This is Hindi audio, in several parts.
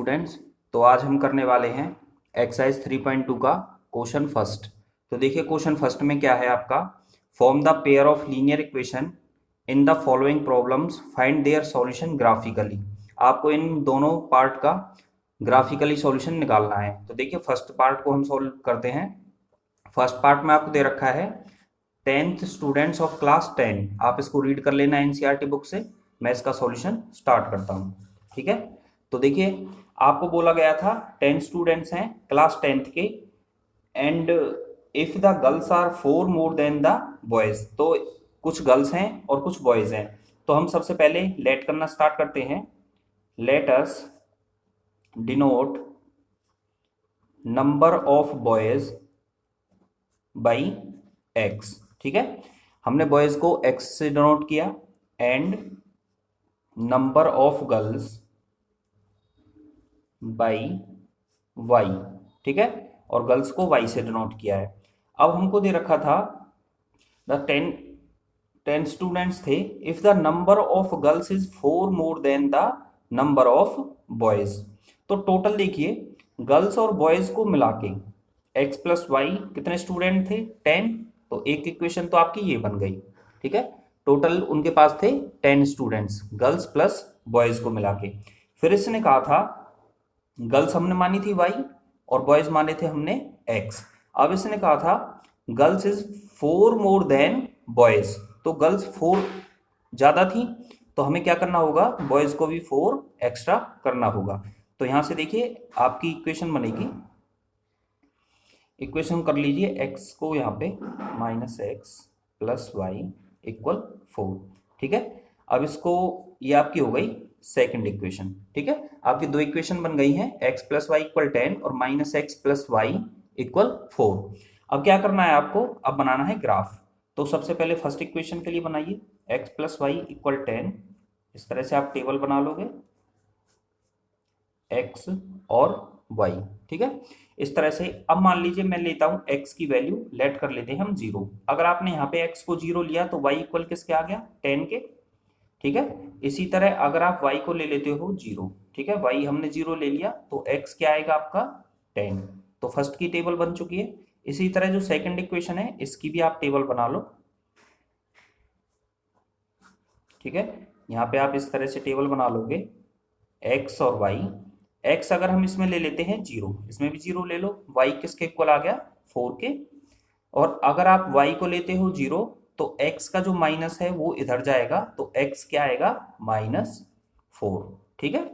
स्टूडेंट्स, तो आज हम करने वाले हैं एक्सरसाइज 3.2 का क्वेश्चन फर्स्ट। तो देखिए क्वेश्चन फर्स्ट में क्या है आपका, form the pair of linear equation in the following problems, find their solution graphically. आपको इन दोनों पार्ट का ग्राफिकली सॉल्यूशन निकालना है। तो देखिए फर्स्ट पार्ट को हम सॉल्व करते हैं। फर्स्ट पार्ट में आपको दे रखा है 10th स्टूडेंट्स ऑफ क्लास 10। आप इसको रीड कर लेना एनसीईआरटी बुक से। मैं इसका सॉल्यूशन स्टार्ट करता हूँ, ठीक है। तो देखिए आपको बोला गया था 10 स्टूडेंट्स हैं क्लास 10th के, and if the girls are 4 more than the boys. तो कुछ गर्ल्स हैं और कुछ बॉयज हैं। तो हम सबसे पहले लेट करना स्टार्ट करते हैं। Let us denote number of boys by X, ठीक है। हमने बॉयज को एक्स से डिनोट किया and number of girls by Y, ठीक है, और गर्ल्स को वाई से डिनोट किया है। अब हमको दे रखा था द 10 स्टूडेंट्स थे, if the number of girls is 4 more than the number of boys. तो टोटल देखिए गर्ल्स और बॉयज को मिला के एक्स प्लस वाई कितने स्टूडेंट थे 10। तो एक इक्वेशन तो आपकी ये बन गई, ठीक है। टोटल उनके पास थे 10 स्टूडेंट्स, गर्ल्स प्लस बॉयज को मिला के। फिर इसने कहा था गर्ल्स हमने मानी थी वाई और बॉयज माने थे हमने एक्स। अब इसने कहा था girls is 4 more than boys. तो गर्ल्स 4 ज्यादा थी, तो हमें क्या करना होगा, बॉयज को भी 4 एक्स्ट्रा करना होगा। तो यहां से देखिए आपकी इक्वेशन बनेगी, इक्वेशन कर लीजिए एक्स को यहाँ पे -x प्लस वाई इक्वल 4, ठीक है। अब इसको, ये आपकी हो गई सेकंड इक्वेशन, ठीक है। आपकी दो इक्वेशन बन गई हैं, x प्लस वाई इक्वल 10 और -x प्लस वाई इक्वल 4। अब क्या करना है आपको, अब बनाना है ग्राफ। तो सबसे पहले फर्स्ट इक्वेशन के लिए बनाइए x प्लस वाई इक्वल 10। इस तरह से आप टेबल बना लोगे x और y, ठीक है। इस तरह से अब मान लीजिए मैं लेता हूं x की वैल्यू, लेट कर लेते हैं हम 0। अगर आपने यहाँ पे x को 0 लिया तो y इक्वल किसके आ गया, 10 के, ठीक है। इसी तरह अगर आप y को ले लेते हो 0, ठीक है, y हमने 0 ले लिया तो x क्या आएगा आपका 10। तो फर्स्ट की टेबल बन चुकी है। इसी तरह जो सेकंड इक्वेशन है इसकी भी आप टेबल बना लो, ठीक है। यहाँ पे आप इस तरह से टेबल बना लोगे x और y। x अगर हम इसमें ले लेते हैं 0, इसमें भी 0 ले लो, y किसके इक्वल आ गया 4 के। और अगर आप y को लेते हो 0 तो x का जो माइनस है वो इधर जाएगा, तो x क्या आएगा -4, ठीक है।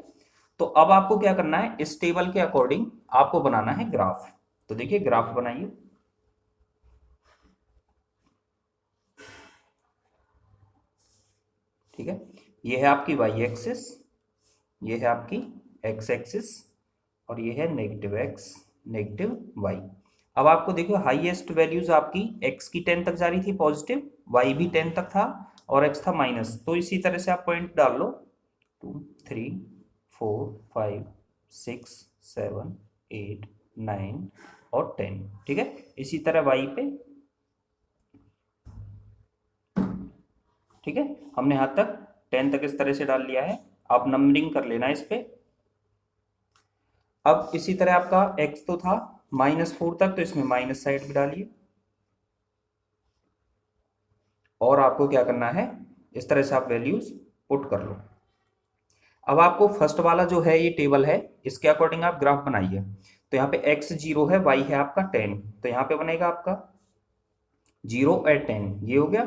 तो अब आपको क्या करना है, इस टेबल के अकॉर्डिंग आपको बनाना है ग्राफ। तो देखिए ग्राफ बनाइए। ठीक है, ये है आपकी y एक्सिस, ये है आपकी x एक्सिस और ये है -x -y। अब आपको देखो हाईएस्ट वैल्यूज आपकी x की 10 तक जा रही थी पॉजिटिव, y भी 10 तक था और x था माइनस। तो इसी तरह से आप पॉइंट डाल लो 2 3 4 5 6 7 8 9 और 10, ठीक है। इसी तरह y पे, ठीक है, हमने यहां तक 10 तक इस तरह से डाल लिया है। आप नंबरिंग कर लेना इस पे। अब इसी तरह आपका x तो था -4 तक, तो इसमें माइनस साइड भी डालिए। और आपको क्या करना है, इस तरह से आप वैल्यूज पुट कर लो। अब आपको फर्स्ट वाला जो है ये टेबल है, इसके अकॉर्डिंग आप ग्राफ बनाइए। तो यहाँ पे x 0 है, y है आपका 10, तो यहाँ पे बनेगा आपका 0 और 10, ये हो गया,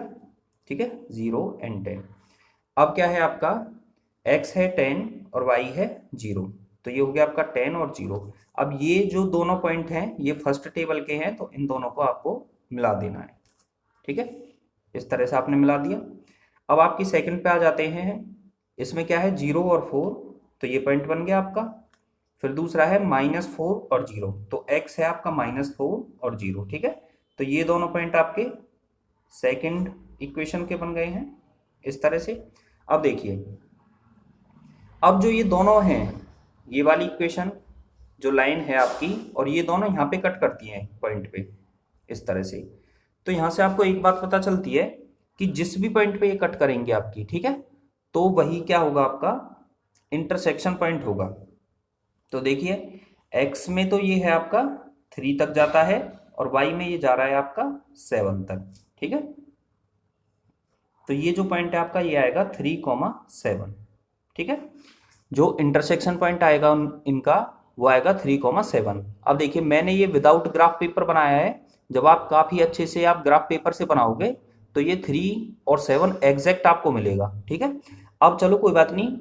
ठीक है, 0 और 10। अब क्या है आपका, x है 10 और y है 0, तो ये हो गया आपका 10 और 0। अब ये जो दोनों पॉइंट हैं ये फर्स्ट टेबल के हैं, तो इन दोनों को आपको मिला देना है, ठीक है। इस तरह से आपने मिला दिया। अब आपकी सेकंड पे आ जाते हैं, इसमें क्या है 0 और 4, तो ये पॉइंट बन गया आपका। फिर दूसरा है -4 और 0, तो x है आपका -4 और 0, ठीक है। तो ये दोनों पॉइंट आपके सेकंड इक्वेशन के बन गए हैं इस तरह से। अब देखिए, अब जो ये दोनों हैं, ये वाली इक्वेशन जो लाइन है आपकी और ये दोनों यहाँ पे कट करती हैं पॉइंट पे इस तरह से। तो यहाँ से आपको एक बात पता चलती है कि जिस भी पॉइंट पे ये कट करेंगे आपकी, ठीक है, तो वही क्या होगा आपका इंटरसेक्शन पॉइंट होगा। तो देखिए x में तो ये है आपका 3 तक जाता है और y में ये जा रहा है आपका 7 तक, ठीक है। तो ये जो पॉइंट है आपका ये आएगा 3,7, ठीक है। जो इंटरसेक्शन पॉइंट आएगा इनका वो आएगा 3,7। अब देखिए मैंने ये विदाउट ग्राफ पेपर बनाया है। जब आप काफ़ी अच्छे से आप ग्राफ पेपर से बनाओगे तो ये 3 और 7 एग्जैक्ट आपको मिलेगा, ठीक है। अब चलो कोई बात नहीं,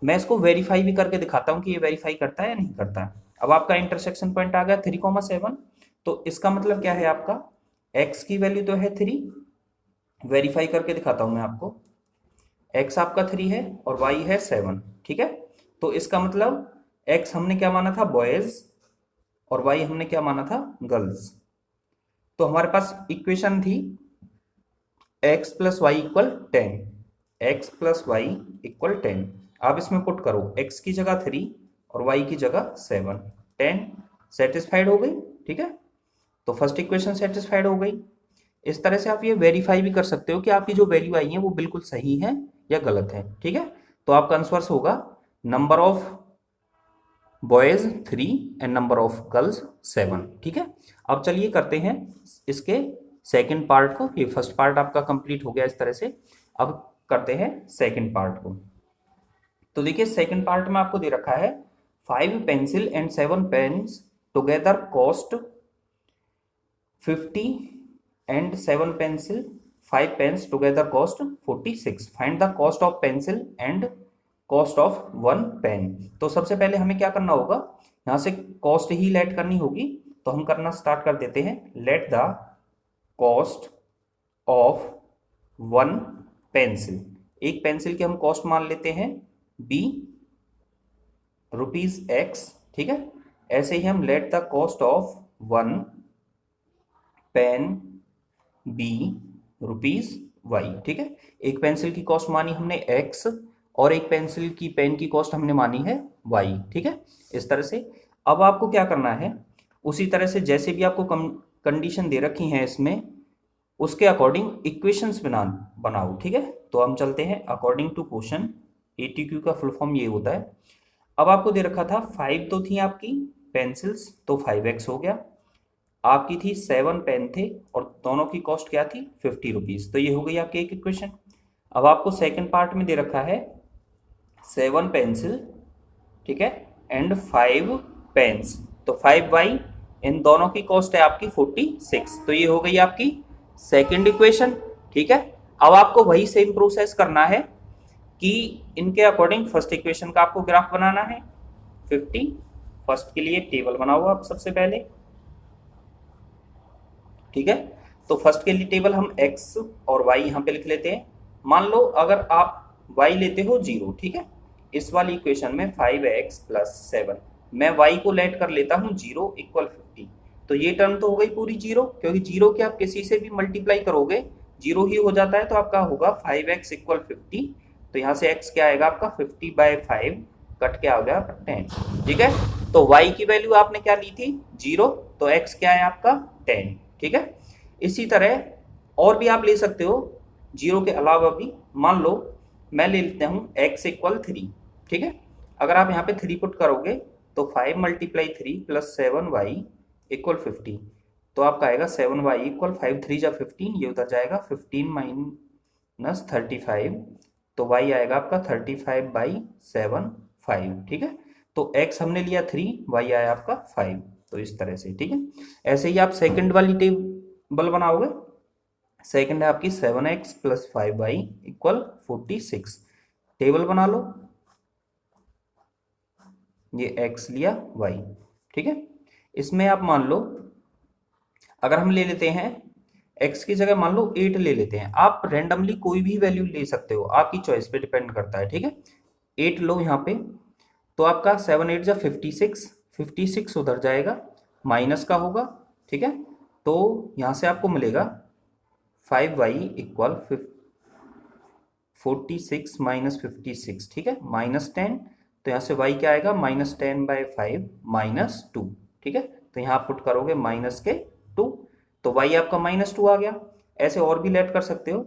मैं इसको वेरीफाई भी करके दिखाता हूँ कि ये वेरीफाई करता है या नहीं करता है। अब आपका इंटरसेक्शन पॉइंट आ गया 3,7, तो इसका मतलब क्या है, आपका x की वैल्यू तो है 3, वेरीफाई करके दिखाता हूँ मैं आपको। x आपका 3 है और y है 7, ठीक है। तो इसका मतलब x हमने क्या माना था, बॉयज, और y हमने क्या माना था, गर्ल्स। तो हमारे पास इक्वेशन थी x plus Y equal 10, X plus Y equal 10। आप इसमें पुट करो x की जगह 3 और y की जगह 7, 10 सेटिस्फाइड हो गई, ठीक है। तो फर्स्ट इक्वेशन सेटिस्फाइड हो गई। इस तरह से आप ये वेरीफाई भी कर सकते हो कि आपकी जो वैल्यू आई है वो बिल्कुल सही है या गलत है, ठीक है। तो आपका आंसर होगा number of boys 3 and number of girls 7, ठीक है। अब चलिए करते हैं इसके सेकंड पार्ट को। ये फर्स्ट पार्ट आपका कंप्लीट हो गया इस तरह से। अब करते हैं सेकंड पार्ट को। तो देखिए सेकंड पार्ट में आपको दे रखा है 5 pencil and 7 pens together cost 50 and 7 pencil 5 pens together cost 46, find the cost of pencil and cost of 1 pen। तो सबसे पहले हमें क्या करना होगा, यहाँ से कॉस्ट ही लेट करनी होगी। तो हम करना स्टार्ट कर देते हैं, late the cost of 1 pencil. एक पेंसिल की हम कॉस्ट मान लेते हैं b ₹x, ठीक है। ऐसे ही हम let the cost of 1 pen be ₹y, ठीक है। एक पेंसिल की कॉस्ट मानी हमने x और एक पेंसिल की पेन की कॉस्ट हमने मानी है y, ठीक है। इस तरह से अब आपको क्या करना है, उसी तरह से जैसे भी आपको कंडीशन दे रखी है इसमें, उसके अकॉर्डिंग इक्वेशंस बनाओ, ठीक है। तो हम चलते हैं अकॉर्डिंग टू क्वेश्चन। ATQ का फुल फॉर्म ये होता है। अब आपको दे रखा था 5 तो थी आपकी पेंसिल्स, तो 5x हो गया। आपकी थी 7 पेन थे और दोनों की कॉस्ट क्या थी, ₹50। तो ये हो गई आपकी एक इक्वेशन। अब आपको सेकंड पार्ट में दे रखा है 7 पेंसिल, ठीक है, एंड 5 पेन्स, तो 5y, इन दोनों की कॉस्ट है आपकी 46। तो ये हो गई आपकी सेकंड इक्वेशन, ठीक है। अब आपको वही सेम प्रोसेस करना है कि इनके अकॉर्डिंग फर्स्ट इक्वेशन का आपको ग्राफ बनाना है। 50 फर्स्ट के लिए टेबल बनाओ आप सबसे पहले, ठीक है। तो फर्स्ट के लिए टेबल हम x और y यहाँ पे लिख लेते हैं। मान लो अगर आप y लेते हो 0, ठीक है। इस वाली इक्वेशन में 5x प्लस 7, मैं y को लेट कर लेता हूँ 0 इक्वल 50। तो ये टर्म तो हो गई पूरी 0, क्योंकि 0 के आप किसी से भी मल्टीप्लाई करोगे 0 ही हो जाता है। तो आपका होगा 5x इक्वल 50। तो यहाँ से x क्या आएगा आपका 50/5 कट क्या हो गया 10, ठीक है। तो y की वैल्यू आपने क्या ली थी 0, तो x क्या है आपका 10, ठीक है। इसी तरह और भी आप ले सकते हो 0 के अलावा भी। मान लो मैं ले लेता हूँ x इक्वल 3, ठीक है। अगर आप यहाँ पे 3 पुट करोगे तो 5 × 3 प्लस 7y इक्वल 50। तो आपका आएगा 7y इक्वल 5 3 जा 15, ये उधर जाएगा 15 माइनस 35, तो y आएगा आपका 35/7 5, ठीक है। तो x हमने लिया 3, y आया आपका 5। तो इस तरह से, ठीक है। ऐसे ही आप सेकंड वाली टेबल बनाओगे। सेकंड है आपकी 7x plus 5y equal 46, table बना लो। ये x लिया y, ठीक है। इसमें आप मान लो अगर हम ले लेते हैं x की जगह मान लो 8 ले लेते हैं। आप रेंडमली कोई भी वैल्यू ले सकते हो, आपकी चॉइस पे डिपेंड करता है, ठीक है। 8 लो यहाँ पे, तो आपका 7 8 जा 56, 56 उधर जाएगा, माइनस का होगा, ठीक है। तो यहाँ से आपको मिलेगा 5y इक्वल 46 माइनस 56, ठीक है, -10। तो यहाँ से y क्या आएगा -10/5 -2, ठीक है। तो यहाँ आप पुट करोगे -2, तो y आपका -2 आ गया। ऐसे और भी लेट कर सकते हो।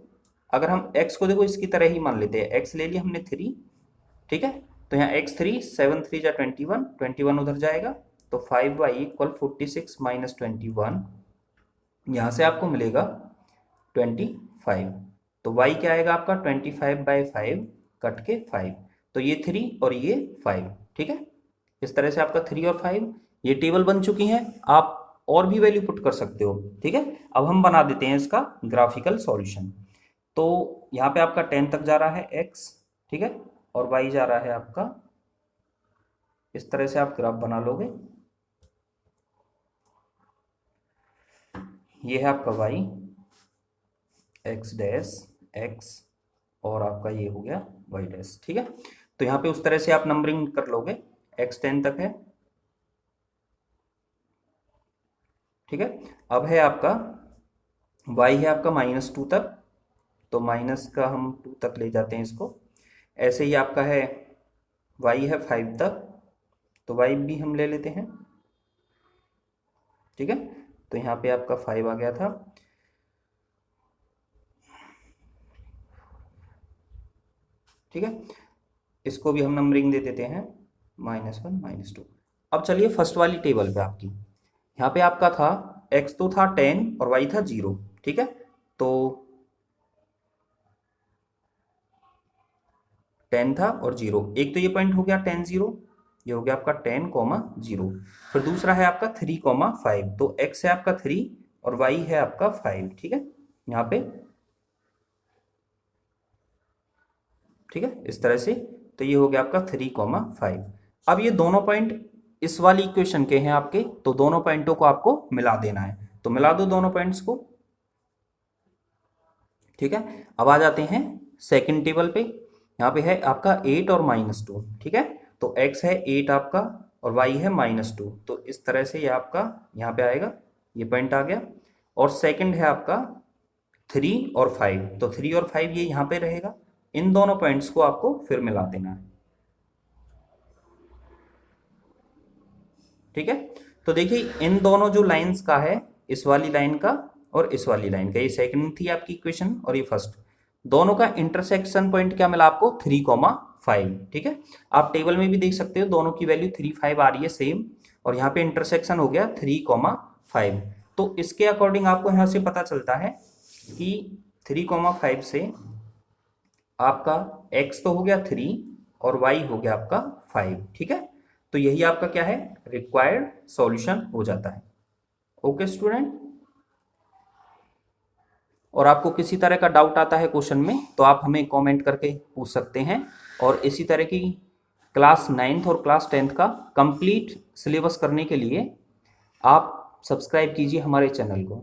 अगर हम x को देखो इसकी तरह ही मान लेते हैं, x ले लिया हमने 3, ठीक है। तो यहाँ x3 7 3 जा 21, 21 उधर जाएगा तो 5y इक्वल 46 माइनस 21, यहाँ से आपको मिलेगा 25। तो y क्या आएगा आपका 25/5 कट के 5, तो ये 3 और ये 5। ठीक है, इस तरह से आपका 3 और 5 ये टेबल बन चुकी हैं। आप और भी वैल्यू पुट कर सकते हो। ठीक है, अब हम बना देते हैं इसका ग्राफिकल सॉल्यूशन। तो यहाँ पे आपका 10 तक जा रहा है x, ठीक है, और y जा रहा है आपका, इस तरह से आप ग्राफ बना लोगे। ये है आपका y, x डैश x, और आपका ये हो गया y डैश। ठीक है, तो यहाँ पे उस तरह से आप नंबरिंग कर लोगे। x 10 तक है। ठीक है, अब है आपका y है आपका -2 तक, तो माइनस का हम 2 तक ले जाते हैं इसको। ऐसे ही आपका है y है 5 तक, तो y भी हम ले लेते हैं। ठीक है, तो यहाँ पे आपका 5 आ गया था। ठीक है, इसको भी हम नंबरिंग दे देते हैं -1 -2। अब चलिए फर्स्ट वाली टेबल पे आपकी, यहाँ पे आपका था x तो था 10 और y था 0। ठीक है, तो 10 था और 0, एक तो ये पॉइंट हो गया 10 0, ये हो गया आपका 10 0। फिर दूसरा है आपका 3 5, तो x है आपका 3 और y है आपका 5। ठीक है, यहाँ पे ठीक है, इस तरह से, तो ये हो गया आपका 3 5। अब ये दोनों पॉइंट इस वाली इक्वेशन के हैं आपके, तो दोनों पॉइंटों को आपको मिला देना है, तो मिला दो दोनों पॉइंट्स को। ठीक है, अब आ जाते हैं सेकंड टेबल पे। यहाँ पे है आपका 8 और -2। ठीक है, तो x है 8 आपका और y है -2, तो इस तरह से ये आपका यहाँ पे आएगा, ये पॉइंट आ गया। और सेकंड है आपका 3 और 5, तो 3 और 5 ये यहाँ पे रहेगा। इन दोनों पॉइंट्स को आपको फिर मिला देना है। ठीक है, तो देखिए इन दोनों जो लाइंस का है, इस वाली लाइन का और इस वाली लाइन का, ये सेकंड थी आपकी इक्वेशन और ये फर्स्ट, दोनों का इंटरसेक्शन पॉइंट क्या मिला आपको 3 5। ठीक है, आप टेबल में भी देख सकते हो दोनों की वैल्यू 3 5 आ रही है सेम, और यहाँ पे इंटरसेक्शन हो गया 3 5। तो इसके अकॉर्डिंग आपको यहाँ से पता चलता है कि 3 5 से आपका x तो हो गया 3 और y हो गया आपका 5। ठीक है, तो यही आपका क्या है, रिक्वायर्ड सॉल्यूशन हो जाता है। ओके स्टूडेंट, और आपको किसी तरह का डाउट आता है क्वेश्चन में तो आप हमें कमेंट करके पूछ सकते हैं। और इसी तरह की क्लास 9th और क्लास 10th का कंप्लीट सिलेबस करने के लिए आप सब्सक्राइब कीजिए हमारे चैनल को।